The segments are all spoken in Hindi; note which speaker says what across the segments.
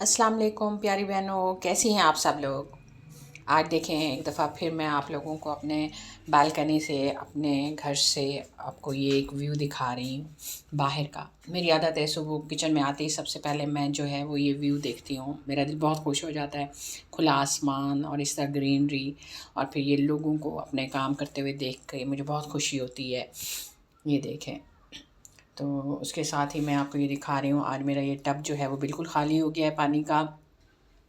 Speaker 1: अस्सलाम वालेकुम प्यारी बहनों, कैसी हैं आप सब लोग। आज देखें एक दफ़ा फिर मैं आप लोगों को अपने बालकनी से, अपने घर से आपको ये एक व्यू दिखा रही हूँ बाहर का। मेरी आदत है सुबह किचन में आते ही सबसे पहले मैं जो है वो ये व्यू देखती हूँ। मेरा दिल बहुत खुश हो जाता है। खुला आसमान और इस तरह ग्रीनरी, और फिर ये लोगों को अपने काम करते हुए देख के मुझे बहुत खुशी होती है। ये देखें, तो उसके साथ ही मैं आपको ये दिखा रही हूँ, आज मेरा ये टब जो है वो बिल्कुल खाली हो गया है पानी का,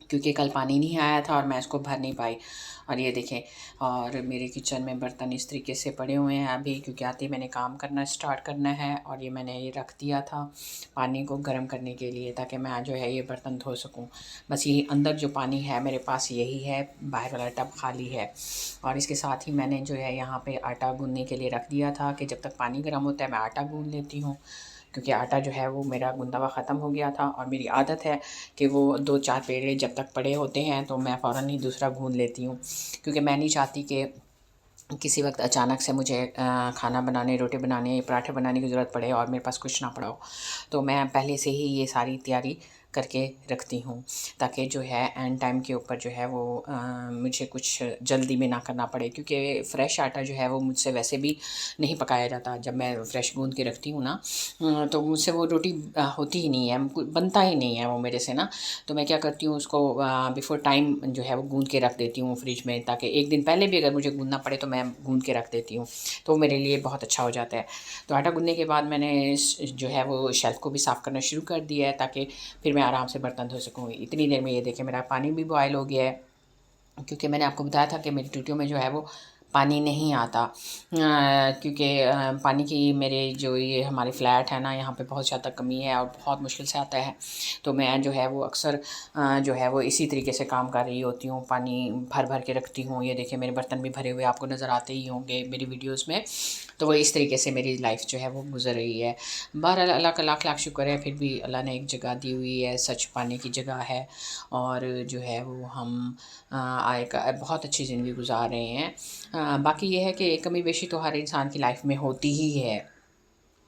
Speaker 1: क्योंकि कल पानी नहीं आया था और मैं इसको भर नहीं पाई। और ये देखें, और मेरे किचन में बर्तन इस तरीके से पड़े हुए हैं अभी, क्योंकि आते ही मैंने काम करना स्टार्ट करना है। और ये मैंने ये रख दिया था पानी को गर्म करने के लिए, ताकि मैं जो है ये बर्तन धो सकूं। बस ये अंदर जो पानी है मेरे पास यही है, बाहर वाला टब खाली है। और इसके साथ ही मैंने जो है यहाँ पे आटा गूँधने के लिए रख दिया था कि जब तक पानी गर्म होता है मैं आटा गूँध लेती हूँ, क्योंकि आटा जो है वो मेरा गूँधा हुआ ख़त्म हो गया था। और मेरी आदत है कि वो 2-4 पेड़े जब तक पड़े होते हैं तो मैं फ़ौरन ही दूसरा गूँध लेती हूँ, क्योंकि मैं नहीं चाहती कि किसी वक्त अचानक से मुझे खाना बनाने, रोटी बनाने, पराठे बनाने की ज़रूरत पड़े और मेरे पास कुछ ना पड़ा हो। तो मैं पहले से ही ये सारी तैयारी करके रखती हूँ, ताकि जो है एंड टाइम के ऊपर जो है वो मुझे कुछ जल्दी में ना करना पड़े, क्योंकि फ़्रेश आटा जो है वो मुझसे वैसे भी नहीं पकाया जाता। जब मैं फ़्रेश गूँध के रखती हूँ ना, तो मुझसे वो रोटी होती ही नहीं है, बनता ही नहीं है वो मेरे से ना। तो मैं क्या करती हूँ, उसको बिफ़ोर टाइम जो है वो गूँध के रख देती हूँ फ्रिज में, ताकि एक दिन पहले भी अगर मुझे गूँधना पड़े तो मैं गूँध के रख देती हूँ, तो वो मेरे लिए बहुत अच्छा हो जाता है। तो आटा गूँधने के बाद मैंने जो है वो शेल्फ़ को भी साफ़ करना शुरू कर दिया है, ताकि फिर मैं आराम से बर्तन धो सकूँ। इतनी देर में ये देखिए मेरा पानी भी बॉयल हो गया है, क्योंकि मैंने आपको बताया था कि मेरी टूटियों में जो है वो पानी नहीं आता, क्योंकि पानी की मेरे जो ये हमारे फ्लैट है ना, यहाँ पे बहुत ज़्यादा कमी है और बहुत मुश्किल से आता है। तो मैं जो है वो अक्सर जो है वो इसी तरीके से काम कर रही होती हूँ, पानी भर भर के रखती हूँ। ये देखिए मेरे बर्तन भी भरे हुए आपको नज़र आते ही होंगे मेरी वीडियोज़ में। तो वो इस तरीके से मेरी लाइफ जो है वो गुजर रही है। बहरहाल अल्लाह का लाख लाख शुक्र है, फिर भी अल्लाह ने एक जगह दी हुई है, सच पाने की जगह है। और जो है वो हम आए का बहुत अच्छी ज़िंदगी गुजार रहे हैं। बाकी ये है कि कमी बेशी तो हर इंसान की लाइफ में होती ही है,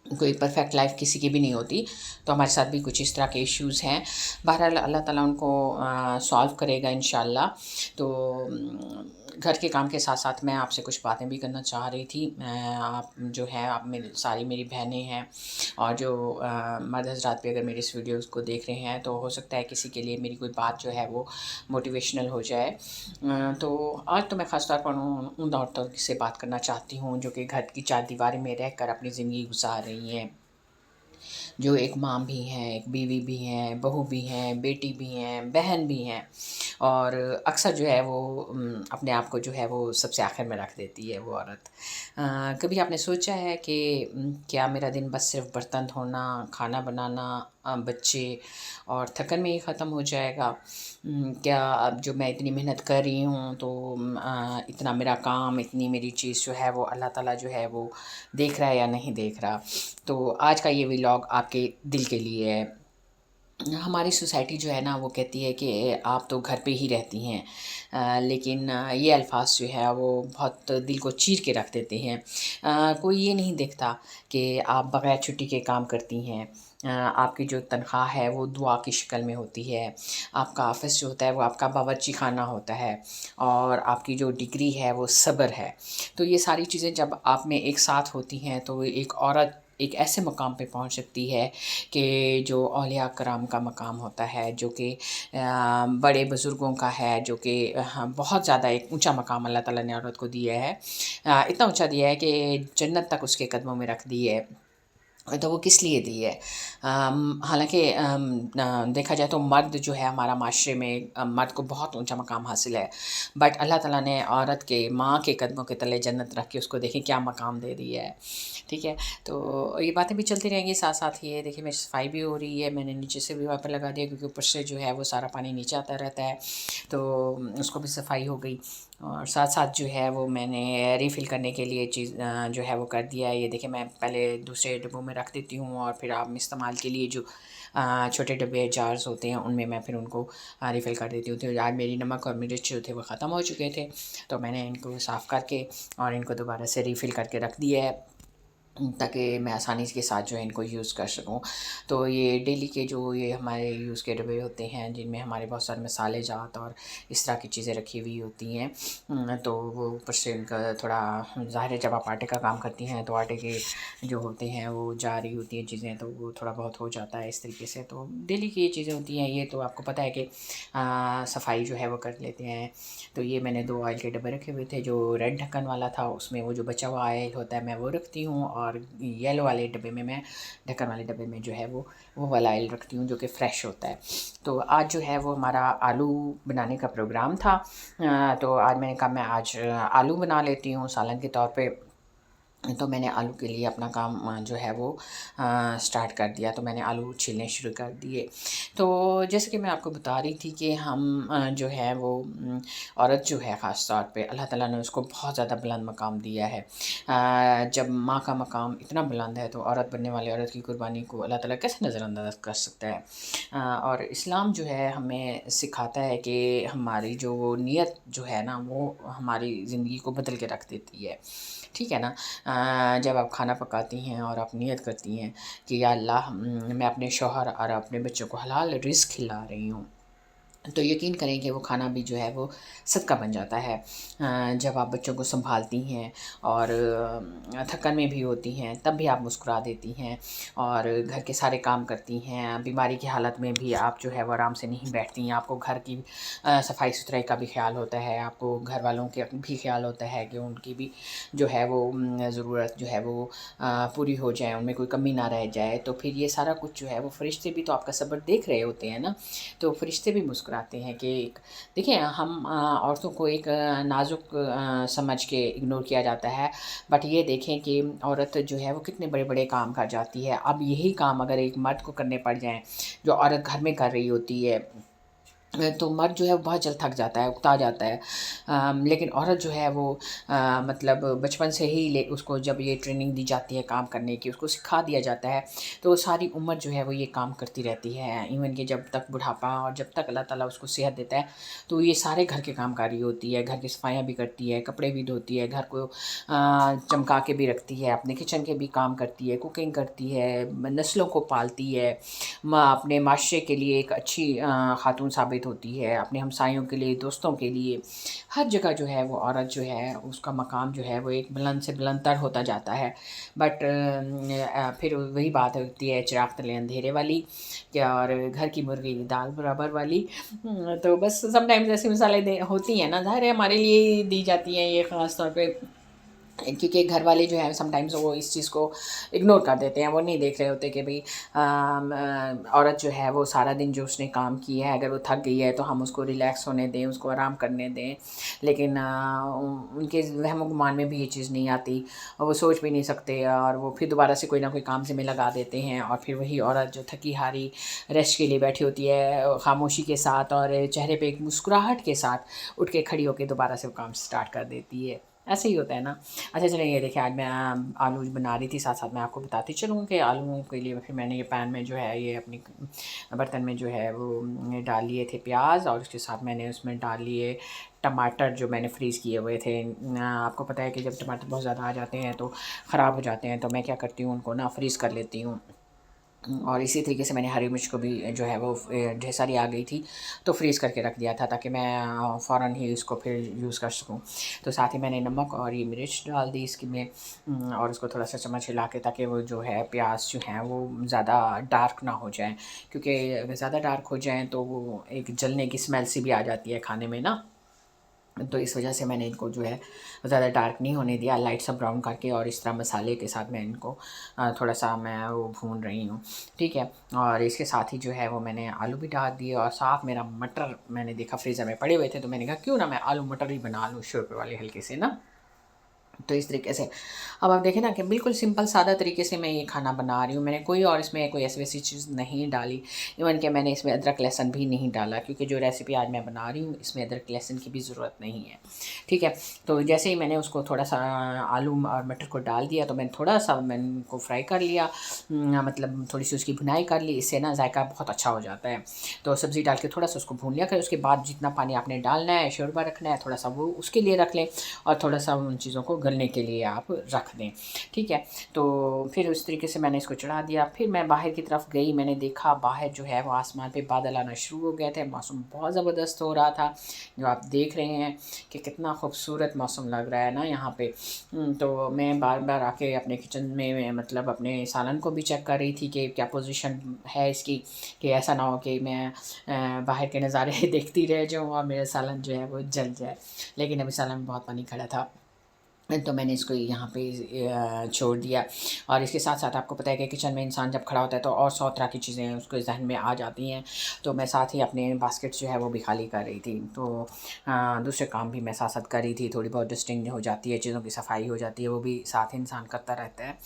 Speaker 1: कोई परफेक्ट लाइफ किसी की भी नहीं होती। तो हमारे साथ भी कुछ इस तरह के इश्यूज़ हैं। बहरहाल अल्लाह ताला उनको सॉल्व करेगा इंशाल्लाह। तो घर के काम के साथ-साथ मैं आपसे कुछ बातें भी करना चाह रही थी। आप जो है, आप मेरी सारी मेरी बहनें हैं, और जो मर्द हज़रात भी अगर मेरे इस वीडियोज़ को देख रहे हैं, तो हो सकता है किसी के लिए मेरी कोई बात जो है वो मोटिवेशनल हो जाए। तो आज तो मैं ख़ास तौर पर उन औरतों से बात करना चाहती हूँ जो कि घर की चारदीवारी में रहकर अपनी ज़िंदगी गुजार रही हैं, जो एक माँ भी हैं, एक बीवी भी हैं, बहू भी हैं, बेटी भी हैं, बहन भी हैं। और अक्सर जो है वो अपने आप को जो है वो सबसे आखिर में रख देती है वो औरत। कभी आपने सोचा है कि क्या मेरा दिन बस सिर्फ़ बर्तन धोना, खाना बनाना, बच्चे और थकन में ही ख़त्म हो जाएगा? क्या अब जो मैं इतनी मेहनत कर रही हूँ, तो इतना मेरा काम, इतनी मेरी चीज़ जो है वो अल्लाह ताला जो है वो देख रहा है या नहीं देख रहा? तो आज का ये व्लॉग आपके दिल के लिए है। हमारी सोसाइटी जो है ना वो कहती है कि आप तो घर पे ही रहती हैं, लेकिन ये अल्फाज जो है वो बहुत दिल को चीर के रख देते हैं। कोई ये नहीं देखता कि आप बग़ैर छुट्टी के काम करती हैं। आपकी जो तनख्वाह है वो दुआ की शक्ल में होती है। आपका ऑफ़िस जो होता है वो आपका बावर्ची खाना होता है, और आपकी जो डिग्री है वो सब्र है। तो ये सारी चीज़ें जब आप में एक साथ होती हैं, तो एक औरत एक ऐसे मकाम पे पहुंच सकती है कि जो औलिया कराम का मकाम होता है, जो कि बड़े बुज़ुर्गों का है, जो कि हाँ, बहुत ज़्यादा एक ऊंचा मकाम अल्लाह ताला ने औरत को दिया है। इतना ऊंचा दिया है कि जन्नत तक उसके कदमों में रख दी है। तो वो किस लिए दी है? हालाँकि देखा जाए तो मर्द जो है हमारा माशरे में, मर्द को बहुत ऊँचा मकाम हासिल है। बट अल्लाह ताला ने औरत के माँ के कदमों के तले जन्नत रख के उसको देखिए क्या मकाम दे दिया है। ठीक है? तो ये बातें भी चलती रहेंगी, साथ-साथ ये देखिए मेरी सफाई भी हो रही है। मैंने नीचे से भी वाइपर लगा दिया, क्योंकि ऊपर से जो है वो सारा पानी नीचे आता रहता है। तो उसको भी सफाई हो गई। और साथ-साथ जो है वो मैंने रिफ़िल करने के लिए चीज़ जो है वो कर दिया है। ये देखिए मैं पहले दूसरे डिब्बों में रख देती हूँ, और फिर आप इस्तेमाल के लिए जो छोटे डब्बे जार्स होते हैं उनमें मैं फिर उनको रिफ़िल कर देती हूँ। तो आज मेरी नमक और मिर्च जो थे वो ख़त्म हो चुके थे, तो मैंने इनको साफ़ करके और इनको दोबारा से रिफ़िल करके रख दिया है। ताकि मैं आसानी के साथ जो है इनको यूज़ कर सकूँ। तो ये डेली के जो ये हमारे यूज़ के डब्बे होते हैं जिनमें हमारे बहुत सारे मसाले जात और इस तरह की चीज़ें रखी हुई होती हैं, तो वो ऊपर से उनका थोड़ा ज़ाहिर है जब आप आटे का काम करती हैं तो आटे के जो होते हैं वो जा रही होती हैं चीज़ें, तो वो थोड़ा बहुत हो जाता है इस तरीके से। तो डेली की ये चीज़ें होती हैं, ये तो आपको पता है कि सफाई जो है वो कर लेते हैं। तो ये मैंने 2 ऑयल के डब्बे रखे हुए थे, जो रेड ढक्कन वाला था उसमें वो जो बचा हुआ ऑयल होता है मैं वो रखती हूँ, और येलो वाले डब्बे में मैं ढक्कन वाले डब्बे में जो है वो वाला ऑयल रखती हूँ जो कि फ़्रेश होता है। तो आज जो है वो हमारा आलू बनाने का प्रोग्राम था। तो आज मैंने कहा मैं आज आलू बना लेती हूँ सालन के तौर पे। तो मैंने आलू के लिए अपना काम जो है वो स्टार्ट कर दिया। तो मैंने आलू छीलने शुरू कर दिए। तो जैसे कि मैं आपको बता रही थी कि हम जो है वो औरत जो है ख़ास तौर पे अल्लाह ताला ने उसको बहुत ज़्यादा बुलंद मकाम दिया है। जब माँ का मकाम इतना बुलंद है तो औरत बनने वाली औरत की कुर्बानी को अल्लाह ताला कैसे नज़रअंदाज कर सकता है। और इस्लाम जो है हमें सिखाता है कि हमारी जो नीयत जो है ना वो हमारी ज़िंदगी को बदल के रख देती है। ठीक है ना? जब आप खाना पकाती हैं और आप नियत करती हैं कि या अल्लाह मैं अपने शौहर और अपने बच्चों को हलाल रिज़्क खिला रही हूँ, तो यकीन करें कि वो खाना भी जो है वो सदका बन जाता है। जब आप बच्चों को सँभालती हैं और थकन में भी होती हैं तब भी आप मुस्कुरा देती हैं और घर के सारे काम करती हैं। बीमारी की हालत में भी आप जो है वो आराम से नहीं बैठती हैं। आपको घर की सफाई-सुथराई का भी ख़्याल होता है, आपको घर वालों के भी ख़्याल होता है कि उनकी भी जो है वो ज़रूरत जो है वो पूरी हो जाए, उनमें कोई कमी ना रह जाए। तो फिर ये सारा कुछ जो है वो फ़रिश्ते भी तो आपका सब्र देख रहे होते हैं ना। तो फ़रिश्ते भी मुस्कुराते हैं कि एक देखिए हम औरतों को एक नाज़ुक समझ के इग्नोर किया जाता है, बट ये देखें कि औरत जो है वो कितने बड़े-बड़े काम कर जाती है। अब यही काम अगर एक मर्द को करने पड़ जाएँ, जो औरत घर में कर रही होती है, तो मर्द जो है वो बहुत जल्द थक जाता है, उकता जाता है। लेकिन औरत जो है वो मतलब बचपन से ही ले उसको जब ये ट्रेनिंग दी जाती है काम करने की, उसको सिखा दिया जाता है, तो सारी उम्र जो है वो ये काम करती रहती है। इवन कि जब तक बुढ़ापा और जब तक अल्लाह ताला उसको सेहत देता है, तो ये सारे घर के काम कर रही होती है। घर की सफाइयाँ भी करती है, कपड़े भी धोती है, घर को चमका के भी रखती है, अपने किचन के भी काम करती है, कुकिंग करती है, नस्लों को पालती है। अपने माशरे के लिए एक अच्छी खातून साबित होती है, अपने हमसायों के लिए, दोस्तों के लिए, हर जगह जो है वो औरत जो है उसका मकाम जो है वो एक बुलंद से बुलंदतर होता जाता है। बट फिर वही बात होती है चिराग तले अंधेरे वाली क्या, और घर की मुर्गी दाल बराबर वाली। तो बस समटाइम्स ऐसी मिसालें होती हैं ना, ज़ाहिर है हमारे लिए ही दी जाती हैं ये ख़ास तौर पे, क्योंकि घर वाले जो हैं समटाइम्स वो इस चीज़ को इग्नोर कर देते हैं। वो नहीं देख रहे होते कि भई औरत जो है वो सारा दिन जो उसने काम किया है अगर वो थक गई है तो हम उसको रिलैक्स होने दें, उसको आराम करने दें। लेकिन उनके वहम-ओ-गुमान में भी ये चीज़ नहीं आती और वो सोच भी नहीं सकते, और वो फिर दोबारा से कोई ना कोई काम से में लगा देते हैं, और फिर वही औरत जो थकी-हारी रेस्ट के लिए बैठी होती है खामोशी के साथ और चेहरे पे एक मुस्कुराहट के साथ उठ के खड़ी होके दोबारा से वो काम स्टार्ट कर देती है। ऐसे ही होता है ना। अच्छा चलिए ये देखिए आज मैं आलू बना रही थी, साथ-साथ मैं आपको बताती चलूँ कि आलूओं के लिए फिर मैंने ये पैन में जो है ये अपनी बर्तन में जो है वो डाल लिए थे प्याज़, और उसके साथ मैंने उसमें डाल लिए टमाटर जो मैंने फ्रीज़ किए हुए थे। आपको पता है कि जब टमाटर बहुत ज़्यादा आ जाते हैं तो ख़राब हो जाते हैं, तो मैं क्या करती हूँ उनको ना फ्रीज़ कर लेती हूँ। और इसी तरीके से मैंने हरी मिर्च को भी जो है वो ढेर सारी आ गई थी तो फ्रीज़ करके रख दिया था ताकि मैं फ़ौरन ही इसको फिर यूज़ कर सकूं। तो साथ ही मैंने नमक और ये मिर्च डाल दी इसकी में, और उसको थोड़ा सा चम्मच हिला के ताकि वो जो है प्याज जो हैं वो ज़्यादा डार्क ना हो जाएं, क्योंकि अगर ज़्यादा डार्क हो जाएं तो वो एक जलने की स्मेल सी भी आ जाती है खाने में ना। तो इस वजह से मैंने इनको जो है ज़्यादा डार्क नहीं होने दिया, लाइट सा ब्राउन करके, और इस तरह मसाले के साथ मैं इनको थोड़ा सा मैं वो भून रही हूँ। ठीक है, और इसके साथ ही जो है वो मैंने आलू भी डाल दिए, और साथ मेरा मटर मैंने देखा फ्रीज़र में पड़े हुए थे तो मैंने कहा क्यों ना मैं आलू मटर ही बना लूँ शोरबे वाले हल्के से ना। तो इस तरीके से अब आप देखें ना कि बिल्कुल सिंपल सादा तरीके से मैं ये खाना बना रही हूँ। मैंने कोई और इसमें कोई ऐसी वैसी चीज़ नहीं डाली। इवन कि मैंने इसमें अदरक लहसुन भी नहीं डाला, क्योंकि जो रेसिपी आज मैं बना रही हूँ इसमें अदरक लहसुन की भी ज़रूरत नहीं है। ठीक है, तो जैसे ही मैंने उसको थोड़ा सा आलू और मटर को डाल दिया तो मैंने थोड़ा सा मैंने उनको फ्राई कर लिया, मतलब थोड़ी सी उसकी भुनाई कर ली, इससे ना जायका बहुत अच्छा हो जाता है। तो सब्ज़ी डाल के थोड़ा सा उसको भून लिया, फिर उसके बाद जितना पानी आपने डालना है शोरबा रखना है थोड़ा सा वो उसके लिए रख लें, और थोड़ा सा उन चीज़ों को गलने उबलने के लिए आप रख दें, ठीक है। तो फिर उस तरीके से मैंने इसको चढ़ा दिया। फिर मैं बाहर की तरफ गई, मैंने देखा बाहर जो है वो आसमान पे बादल आना शुरू हो गए थे, मौसम बहुत ज़बरदस्त हो रहा था, जो आप देख रहे हैं कि कितना खूबसूरत मौसम लग रहा है ना यहाँ पे। तो मैं बार बार आके अपने किचन में मतलब अपने सालन को भी चेक कर रही थी कि क्या पोजीशन है इसकी, कि ऐसा ना हो कि मैं बाहर के नज़ारे देखती रह जाऊँ और मेरा सालन जो है वो जल जाए। लेकिन अभी सालन में बहुत पानी खड़ा था, तो मैंने इसको यहाँ पे छोड़ दिया। और इसके साथ साथ आपको पता है कि किचन में इंसान जब खड़ा होता है तो और 100 तरह की चीज़ें उसके जहन में आ जाती हैं। तो मैं साथ ही अपने बास्केट जो है वो भी खाली कर रही थी। तो दूसरे काम भी मैं साथ साथ कर रही थी, थोड़ी बहुत डस्टिंग हो जाती है, चीज़ों की सफाई हो जाती है, वो भी साथ ही इंसान करता रहता है,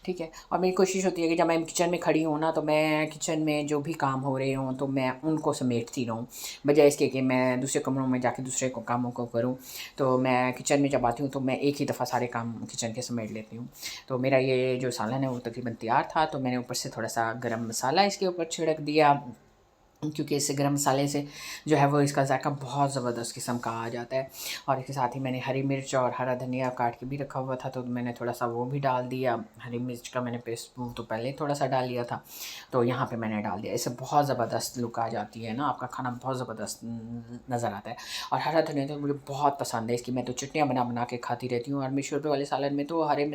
Speaker 1: ठीक है। और मेरी कोशिश होती है कि जब मैं किचन में खड़ी हूँ ना, तो मैं किचन में जो भी काम हो रहे हों तो मैं उनको समेटती रहूँ, बजाय इसके कि मैं दूसरे कमरों में जाके दूसरे कामों को करूँ। तो मैं किचन में जब आती हूँ तो मैं एक ही दफ़ा सारे काम किचन के समेट लेती हूँ। तो मेरा ये जो सालन है वो तकरीबन तैयार था। तो मैंने ऊपर से थोड़ा सा गरम मसाला इसके ऊपर छिड़क दिया, क्योंकि इससे गरम मसाले से जो है वो इसका ज़ायका बहुत ज़बरदस्त किस्म का आ जाता है। और इसके साथ ही मैंने हरी मिर्च और हरा धनिया काट के भी रखा हुआ था, तो मैंने थोड़ा सा वो भी डाल दिया। हरी मिर्च का मैंने पेस्ट तो पहले थोड़ा सा डाल लिया था, तो यहाँ पे मैंने डाल दिया। इससे बहुत ज़बरदस्त लुक आ जाती है ना, आपका खाना बहुत ज़बरदस्त नज़र आता है। और हरा धनिया तो मुझे बहुत पसंद है, इसकी मैं तो चटनियाँ बना बना के खाती रहती हूँ। और मैं शोरबे वाले सालन में तो हरे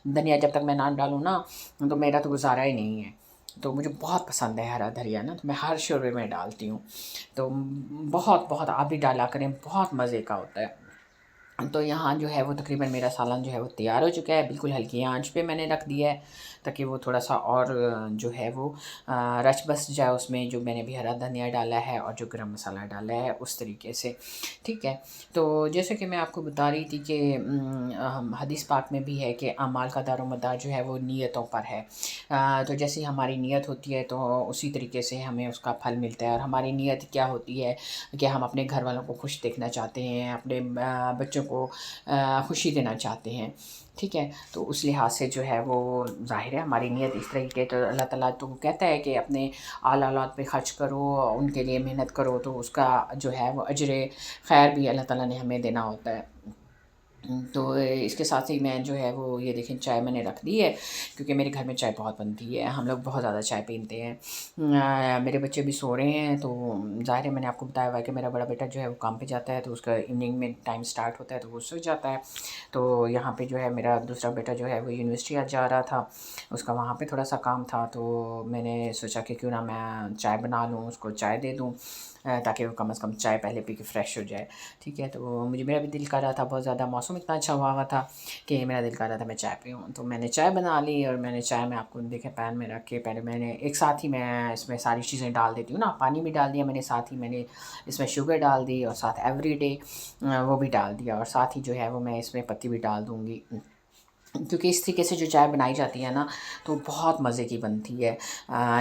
Speaker 1: धनिया जब तक मैं ना डालूँ ना, तो मेरा तो गुजारा ही नहीं है। तो मुझे बहुत पसंद है हरा धनिया ना, तो मैं हर शोरबे में डालती हूँ। तो बहुत बहुत आप भी डाला करें, बहुत मज़े का होता है। तो यहाँ जो है वो तकरीबन मेरा सालन जो है वो तैयार हो चुका है, बिल्कुल हल्की आंच पे मैंने रख दिया है, ताकि वो थोड़ा सा और जो है वो रच बस जाए उसमें, जो मैंने भी हरा धनिया डाला है और जो गरम मसाला डाला है उस तरीके से, ठीक है। तो जैसे कि मैं आपको बता रही थी कि हदीस पाक में भी है कि अमाल का दारोमदार जो है वो नीयतों पर है। तो जैसे हमारी नीयत होती है तो उसी तरीके से हमें उसका फल मिलता है। और हमारी नीयत क्या होती है कि हम अपने घर वालों को खुश देखना चाहते हैं, अपने बच्चों को खुशी देना चाहते हैं, ठीक है। तो उस लिहाज से जो है वो ज़ाहिर है हमारी नीयत इस तरीके, तो अल्लाह ताला तो कहता है कि अपने आला औलाद पे ख़र्च करो, उनके लिए मेहनत करो, तो उसका जो है वो अजर खैर भी अल्लाह ताला ने हमें देना होता है। तो इसके साथ ही मैं जो है वो ये देखें चाय मैंने रख दी है, क्योंकि मेरे घर में चाय बहुत बनती है, हम लोग बहुत ज़्यादा चाय पीते हैं। मेरे बच्चे भी सो रहे हैं, तो ज़ाहिर है मैंने आपको बताया हुआ है कि मेरा बड़ा बेटा जो है वो काम पे जाता है, तो उसका इवनिंग में टाइम स्टार्ट होता है तो वो सो जाता है। तो यहाँ पे जो है मेरा दूसरा बेटा जो है वो यूनिवर्सिटी आज जा रहा था, उसका वहाँ पे थोड़ा सा काम था, तो मैंने सोचा कि क्यों ना मैं चाय बना लूँ, उसको चाय दे दूँ, ताकि वो कम से कम चाय पहले पी के फ्रेश हो जाए, ठीक है। तो मुझे मेरा भी दिल कर रहा था, बहुत ज़्यादा मौसम इतना अच्छा हुआ था कि मेरा दिल कर रहा था मैं चाय पीऊँ, तो मैंने चाय बना ली। और मैंने चाय में आपको देखे पैन में रख के पहले मैंने एक साथ ही मैं इसमें सारी चीज़ें डाल देती हूँ ना, पानी भी डाल दिया मैंने, साथ ही मैंने इसमें शुगर डाल दी और साथ एवरीडे वो भी डाल दिया, और साथ ही जो है वो मैं इसमें पत्ती भी डाल दूँगी, क्योंकि इस तरीके से जो चाय बनाई जाती है ना तो बहुत मज़े की बनती है।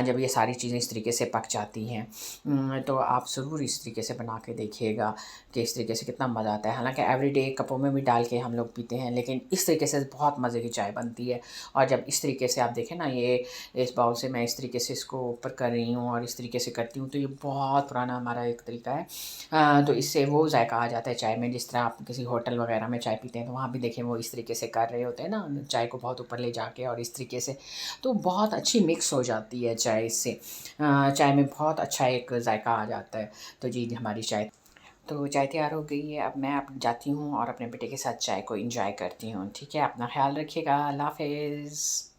Speaker 1: जब ये सारी चीज़ें इस तरीके से पक जाती हैं, तो आप ज़रूर इस तरीके से बना के देखिएगा कि इस तरीके से कितना मज़ा आता है। हालांकि एवरीडे कपों में भी डाल के हम लोग पीते हैं, लेकिन इस तरीके से बहुत मज़े की चाय बनती है। और जब इस तरीके से आप देखें ना, ये इस बाउल से मैं इस तरीके से इसको ऊपर कर रही हूँ और इस तरीके से करती हूँ, तो ये बहुत पुराना हमारा एक तरीका है। तो इससे वो जायका आ जाता है चाय में, जिस तरह आप किसी होटल वगैरह में चाय पीते हैं तो वहाँ भी देखें वो इस तरीके से कर रहे होते हैं ना, चाय को बहुत ऊपर ले जाके और इस तरीके से, तो बहुत अच्छी मिक्स हो जाती है चाय इससे। चाय में बहुत अच्छा एक जायका आ जाता है। तो जी हमारी चाय तो चाय तैयार हो गई है। अब मैं अब जाती हूँ और अपने बेटे के साथ चाय को एंजॉय करती हूँ, ठीक है। अपना ख्याल रखिएगा, अल्लाह हाफ़िज़।